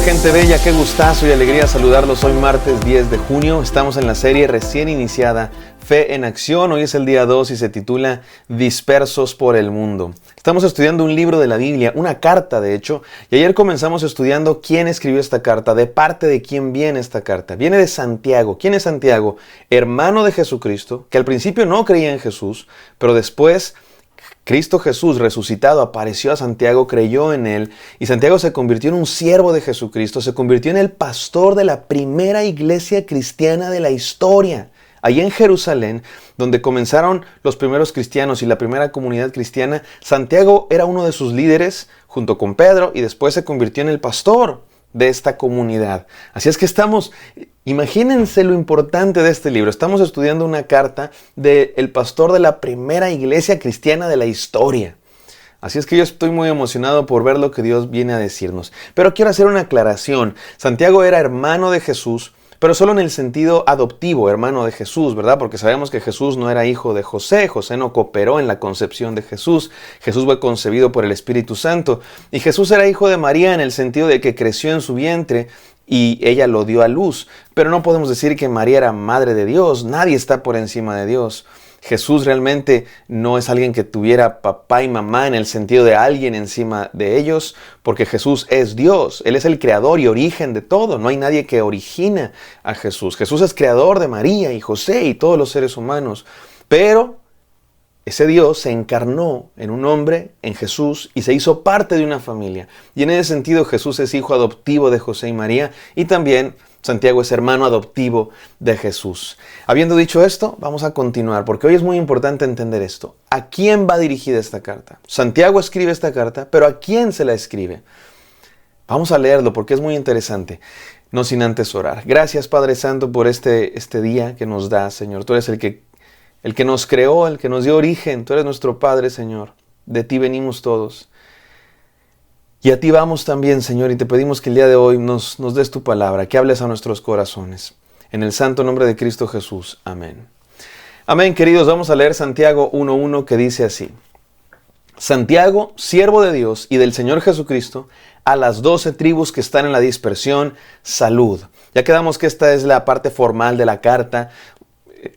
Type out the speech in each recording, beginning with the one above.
Gente bella, qué gustazo y alegría saludarlos. Hoy martes 10 de junio, estamos en la serie recién iniciada Fe en Acción. Hoy es el día 2 y se titula Dispersos por el Mundo. Estamos estudiando un libro de la Biblia, una carta de hecho, y ayer comenzamos estudiando quién escribió esta carta, de parte de quién viene esta carta. Viene de Santiago. ¿Quién es Santiago? Hermano de Jesucristo, que al principio no creía en Jesús, pero después Cristo Jesús resucitado apareció a Santiago, creyó en él y Santiago se convirtió en un siervo de Jesucristo, se convirtió en el pastor de la primera iglesia cristiana de la historia. Allí en Jerusalén, donde comenzaron los primeros cristianos y la primera comunidad cristiana, Santiago era uno de sus líderes junto con Pedro y después se convirtió en el pastor de esta comunidad. Así es que imagínense lo importante de este libro. Estamos estudiando una carta del pastor de la primera iglesia cristiana de la historia. Así es que yo estoy muy emocionado por ver lo que Dios viene a decirnos. Pero quiero hacer una aclaración. Santiago era hermano de Jesús, pero solo en el sentido adoptivo, hermano de Jesús, ¿verdad? Porque sabemos que Jesús no era hijo de José, José no cooperó en la concepción de Jesús, Jesús fue concebido por el Espíritu Santo, y Jesús era hijo de María en el sentido de que creció en su vientre y ella lo dio a luz, pero no podemos decir que María era madre de Dios, nadie está por encima de Dios. Jesús realmente no es alguien que tuviera papá y mamá en el sentido de alguien encima de ellos, porque Jesús es Dios. Él es el creador y origen de todo. No hay nadie que origina a Jesús. Jesús es creador de María y José y todos los seres humanos. Pero ese Dios se encarnó en un hombre, en Jesús, y se hizo parte de una familia. Y en ese sentido Jesús es hijo adoptivo de José y María, y también Santiago es hermano adoptivo de Jesús. Habiendo dicho esto, vamos a continuar, porque hoy es muy importante entender esto. ¿A quién va dirigida esta carta? Santiago escribe esta carta, pero ¿a quién se la escribe? Vamos a leerlo porque es muy interesante. No sin antes orar. Gracias, Padre Santo, por este día que nos da, Señor. Tú eres el que nos creó, el que nos dio origen. Tú eres nuestro Padre, Señor. De ti venimos todos. Y a ti vamos también, Señor, y te pedimos que el día de hoy nos des tu palabra, que hables a nuestros corazones. En el santo nombre de Cristo Jesús. Amén. Amén, queridos. Vamos a leer Santiago 1:1 que dice así. Santiago, siervo de Dios y del Señor Jesucristo, a las 12 tribus que están en la dispersión, salud. Ya quedamos que esta es la parte formal de la carta.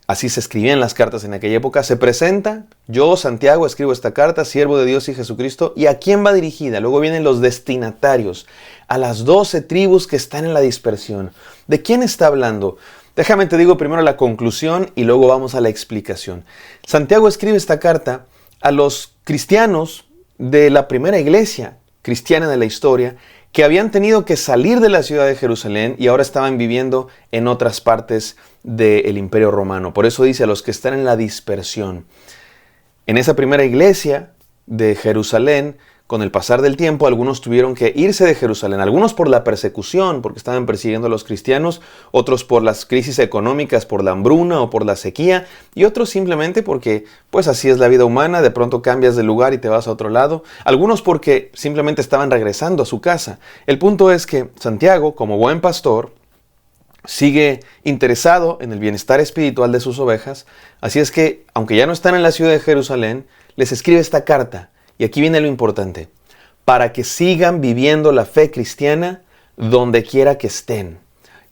Así se escribían las cartas en aquella época. Se presenta, yo, Santiago, escribo esta carta, siervo de Dios y Jesucristo. ¿Y a quién va dirigida? Luego vienen los destinatarios, a las 12 tribus que están en la dispersión. ¿De quién está hablando? Déjame te digo primero la conclusión y luego vamos a la explicación. Santiago escribe esta carta a los cristianos de la primera iglesia cristiana de la historia, que habían tenido que salir de la ciudad de Jerusalén y ahora estaban viviendo en otras partes del Imperio Romano. Por eso dice a los que están en la dispersión. En esa primera iglesia de Jerusalén, con el pasar del tiempo, algunos tuvieron que irse de Jerusalén. Algunos por la persecución, porque estaban persiguiendo a los cristianos. Otros por las crisis económicas, por la hambruna o por la sequía. Y otros simplemente porque, pues así es la vida humana. De pronto cambias de lugar y te vas a otro lado. Algunos porque simplemente estaban regresando a su casa. El punto es que Santiago, como buen pastor, sigue interesado en el bienestar espiritual de sus ovejas. Así es que, aunque ya no están en la ciudad de Jerusalén, les escribe esta carta. Y aquí viene lo importante, para que sigan viviendo la fe cristiana donde quiera que estén.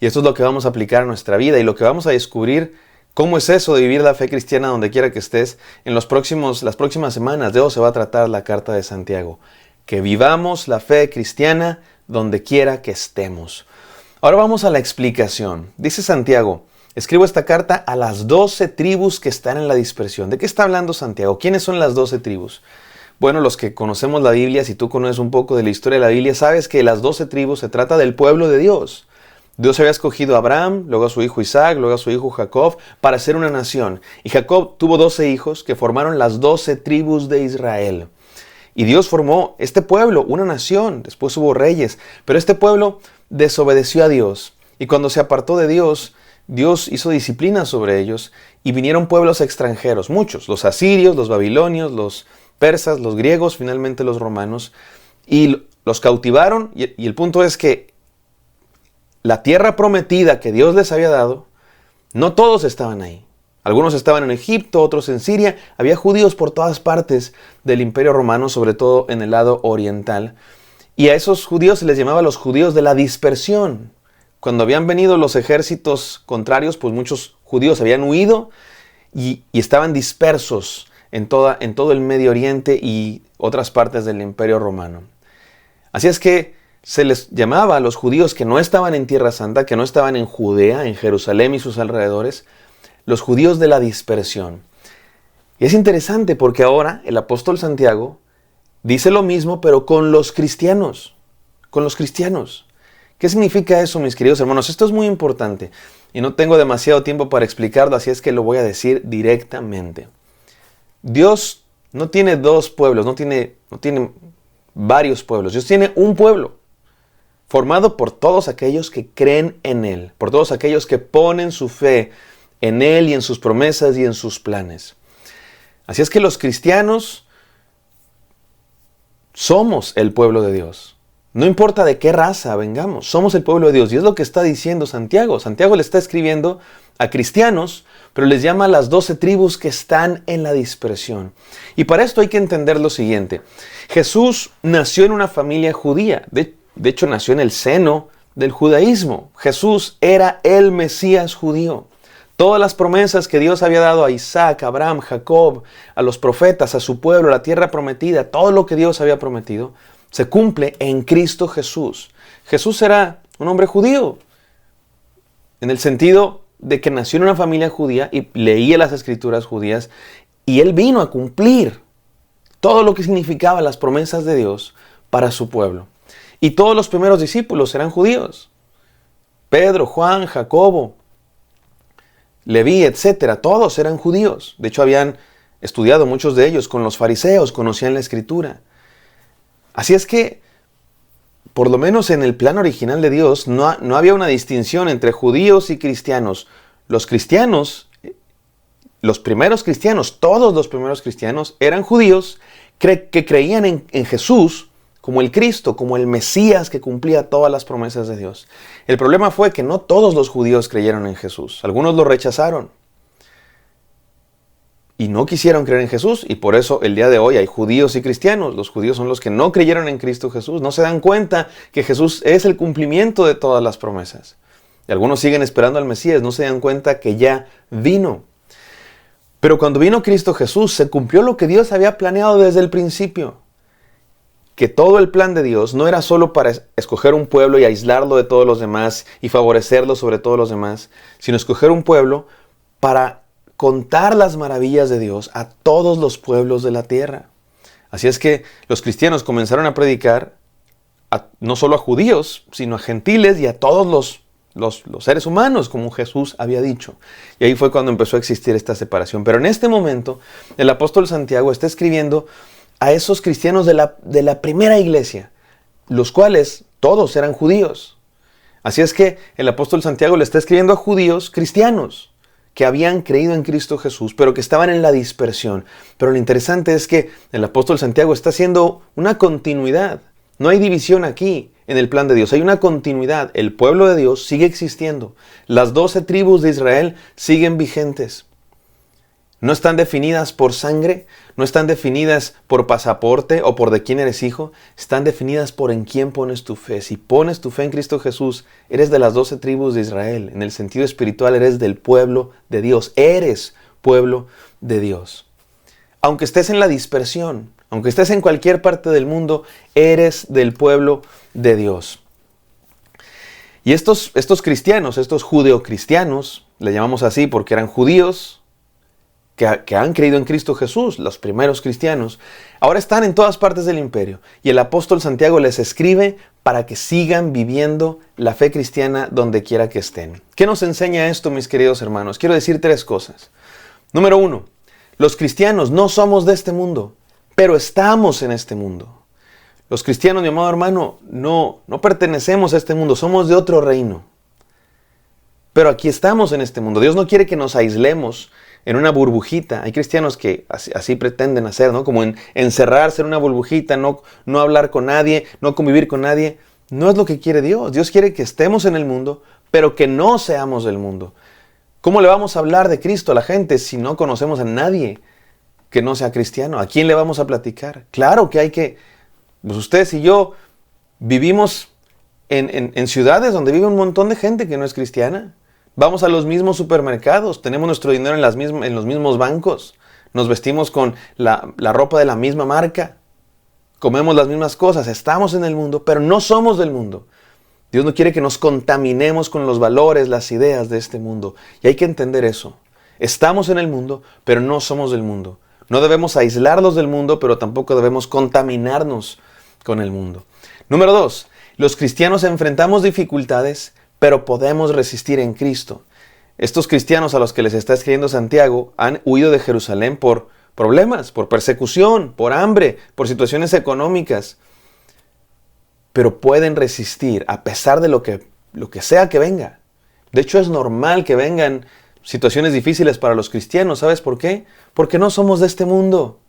Y esto es lo que vamos a aplicar a nuestra vida y lo que vamos a descubrir, cómo es eso de vivir la fe cristiana donde quiera que estés. En las próximas semanas de eso se va a tratar la carta de Santiago. Que vivamos la fe cristiana donde quiera que estemos. Ahora vamos a la explicación. Dice Santiago, escribo esta carta a las 12 tribus que están en la dispersión. ¿De qué está hablando Santiago? ¿Quiénes son las 12 tribus? Bueno, los que conocemos la Biblia, si tú conoces un poco de la historia de la Biblia, sabes que las 12 tribus se trata del pueblo de Dios. Dios había escogido a Abraham, luego a su hijo Isaac, luego a su hijo Jacob, para ser una nación. Y Jacob tuvo 12 hijos que formaron las 12 tribus de Israel. Y Dios formó este pueblo, una nación, después hubo reyes. Pero este pueblo desobedeció a Dios. Y cuando se apartó de Dios, Dios hizo disciplina sobre ellos y vinieron pueblos extranjeros, muchos, los asirios, los babilonios, los persas, los griegos, finalmente los romanos, y los cautivaron, y el punto es que la tierra prometida que Dios les había dado, no todos estaban ahí. Algunos estaban en Egipto, otros en Siria, había judíos por todas partes del Imperio Romano, sobre todo en el lado oriental, Y a esos judíos se les llamaba los judíos de la dispersión. Cuando habían venido los ejércitos contrarios, pues muchos judíos habían huido y estaban dispersos en todo el Medio Oriente y otras partes del Imperio Romano. Así es que se les llamaba a los judíos que no estaban en Tierra Santa, que no estaban en Judea, en Jerusalén y sus alrededores, los judíos de la dispersión. Y es interesante porque ahora el apóstol Santiago dice lo mismo, pero con los cristianos. Con los cristianos. ¿Qué significa eso, mis queridos hermanos? Esto es muy importante y no tengo demasiado tiempo para explicarlo, así es que lo voy a decir directamente. Dios no tiene dos pueblos, no tiene varios pueblos. Dios tiene un pueblo formado por todos aquellos que creen en Él, por todos aquellos que ponen su fe en Él y en sus promesas y en sus planes. Así es que los cristianos somos el pueblo de Dios. No importa de qué raza vengamos, somos el pueblo de Dios. Y es lo que está diciendo Santiago. Santiago le está escribiendo a cristianos, pero les llama a las 12 tribus que están en la dispersión. Y para esto hay que entender lo siguiente. Jesús nació en una familia judía. De hecho, nació en el seno del judaísmo. Jesús era el Mesías judío. Todas las promesas que Dios había dado a Isaac, a Abraham, Jacob, a los profetas, a su pueblo, a la tierra prometida, todo lo que Dios había prometido, se cumple en Cristo Jesús. Jesús era un hombre judío, en el sentido de que nació en una familia judía y leía las escrituras judías, y Él vino a cumplir todo lo que significaban las promesas de Dios para su pueblo. Y todos los primeros discípulos eran judíos. Pedro, Juan, Jacobo, Leví, etcétera, todos eran judíos. De hecho, habían estudiado muchos de ellos con los fariseos, conocían la escritura. Así es que, por lo menos en el plan original de Dios, no había una distinción entre judíos y cristianos. Los cristianos, los primeros cristianos, todos los primeros cristianos eran judíos que creían en Jesús como el Cristo, como el Mesías que cumplía todas las promesas de Dios. El problema fue que no todos los judíos creyeron en Jesús. Algunos lo rechazaron y no quisieron creer en Jesús, y por eso el día de hoy hay judíos y cristianos. Los judíos son los que no creyeron en Cristo Jesús, no se dan cuenta que Jesús es el cumplimiento de todas las promesas. Y algunos siguen esperando al Mesías, no se dan cuenta que ya vino. Pero cuando vino Cristo Jesús, se cumplió lo que Dios había planeado desde el principio. Que todo el plan de Dios no era solo para escoger un pueblo y aislarlo de todos los demás y favorecerlo sobre todos los demás, sino escoger un pueblo para contar las maravillas de Dios a todos los pueblos de la tierra. Así es que los cristianos comenzaron a predicar no solo a judíos, sino a gentiles y a todos los seres humanos, como Jesús había dicho. Y ahí fue cuando empezó a existir esta separación. Pero en este momento, el apóstol Santiago está escribiendo a esos cristianos de la primera iglesia, los cuales todos eran judíos. Así es que el apóstol Santiago le está escribiendo a judíos cristianos que habían creído en Cristo Jesús, pero que estaban en la dispersión. Pero lo interesante es que el apóstol Santiago está haciendo una continuidad. No hay división aquí en el plan de Dios, hay una continuidad. El pueblo de Dios sigue existiendo. Las 12 tribus de Israel siguen vigentes. No están definidas por sangre, no están definidas por pasaporte o por de quién eres hijo, están definidas por en quién pones tu fe. Si pones tu fe en Cristo Jesús, eres de las 12 tribus de Israel. En el sentido espiritual, eres del pueblo de Dios. Eres pueblo de Dios. Aunque estés en la dispersión, aunque estés en cualquier parte del mundo, eres del pueblo de Dios. Y estos cristianos, estos judeocristianos, le llamamos así porque eran judíos, que han creído en Cristo Jesús, los primeros cristianos, ahora están en todas partes del imperio. Y el apóstol Santiago les escribe para que sigan viviendo la fe cristiana donde quiera que estén. ¿Qué nos enseña esto, mis queridos hermanos? Quiero decir 3 cosas. Número 1, los cristianos no somos de este mundo, pero estamos en este mundo. Los cristianos, mi amado hermano, no pertenecemos a este mundo, somos de otro reino. Pero aquí estamos en este mundo. Dios no quiere que nos aislemos en una burbujita. Hay cristianos que así pretenden hacer, ¿no? Como encerrarse en una burbujita, no hablar con nadie, no convivir con nadie. No es lo que quiere Dios. Dios quiere que estemos en el mundo, pero que no seamos del mundo. ¿Cómo le vamos a hablar de Cristo a la gente si no conocemos a nadie que no sea cristiano? ¿A quién le vamos a platicar? Claro que hay que, pues ustedes y yo Vivimos en ciudades donde vive un montón de gente que no es cristiana. Vamos a los mismos supermercados, tenemos nuestro dinero en los mismos bancos, nos vestimos con la ropa de la misma marca, comemos las mismas cosas, estamos en el mundo, pero no somos del mundo. Dios no quiere que nos contaminemos con los valores, las ideas de este mundo. Y hay que entender eso. Estamos en el mundo, pero no somos del mundo. No debemos aislarnos del mundo, pero tampoco debemos contaminarnos con el mundo. Número 2. Los cristianos enfrentamos dificultades, pero podemos resistir en Cristo. Estos cristianos a los que les está escribiendo Santiago han huido de Jerusalén por problemas, por persecución, por hambre, por situaciones económicas. Pero pueden resistir a pesar de lo que sea que venga. De hecho, es normal que vengan situaciones difíciles para los cristianos. ¿Sabes por qué? Porque no somos de este mundo.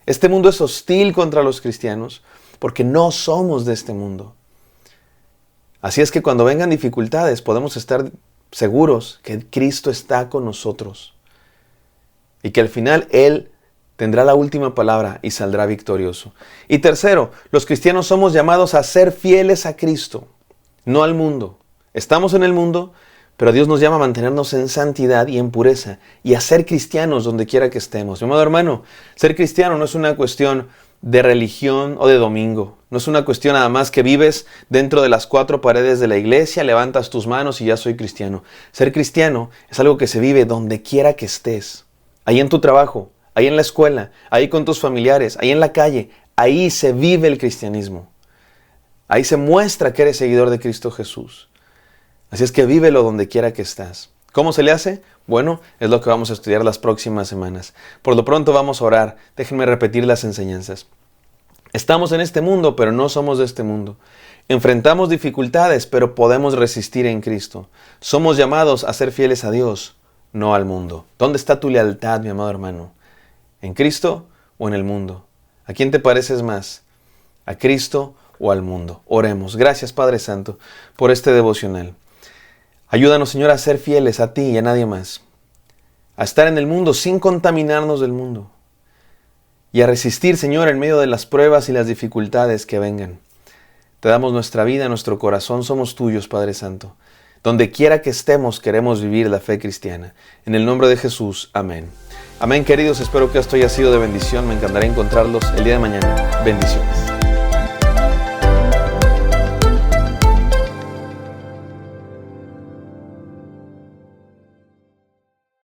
Este mundo es hostil contra los cristianos porque no somos de este mundo. Así es que cuando vengan dificultades podemos estar seguros que Cristo está con nosotros y que al final Él tendrá la última palabra y saldrá victorioso. Y tercero, los cristianos somos llamados a ser fieles a Cristo, no al mundo. Estamos en el mundo, pero Dios nos llama a mantenernos en santidad y en pureza y a ser cristianos donde quiera que estemos. Mi amado hermano, ser cristiano no es una cuestión de religión o de domingo. No es una cuestión nada más que vives dentro de las 4 paredes de la iglesia, levantas tus manos y ya soy cristiano. Ser cristiano es algo que se vive donde quiera que estés. Ahí en tu trabajo, ahí en la escuela, ahí con tus familiares, ahí en la calle. Ahí se vive el cristianismo. Ahí se muestra que eres seguidor de Cristo Jesús. Así es que vívelo donde quiera que estás. ¿Cómo se le hace? Bueno, es lo que vamos a estudiar las próximas semanas. Por lo pronto vamos a orar. Déjenme repetir las enseñanzas. Estamos en este mundo, pero no somos de este mundo. Enfrentamos dificultades, pero podemos resistir en Cristo. Somos llamados a ser fieles a Dios, no al mundo. ¿Dónde está tu lealtad, mi amado hermano? ¿En Cristo o en el mundo? ¿A quién te pareces más? ¿A Cristo o al mundo? Oremos. Gracias, Padre Santo, por este devocional. Ayúdanos, Señor, a ser fieles a ti y a nadie más. A estar en el mundo sin contaminarnos del mundo. Y a resistir, Señor, en medio de las pruebas y las dificultades que vengan. Te damos nuestra vida, nuestro corazón, somos tuyos, Padre Santo. Donde quiera que estemos, queremos vivir la fe cristiana. En el nombre de Jesús, amén. Amén, queridos, espero que esto haya sido de bendición. Me encantará encontrarlos el día de mañana. Bendiciones.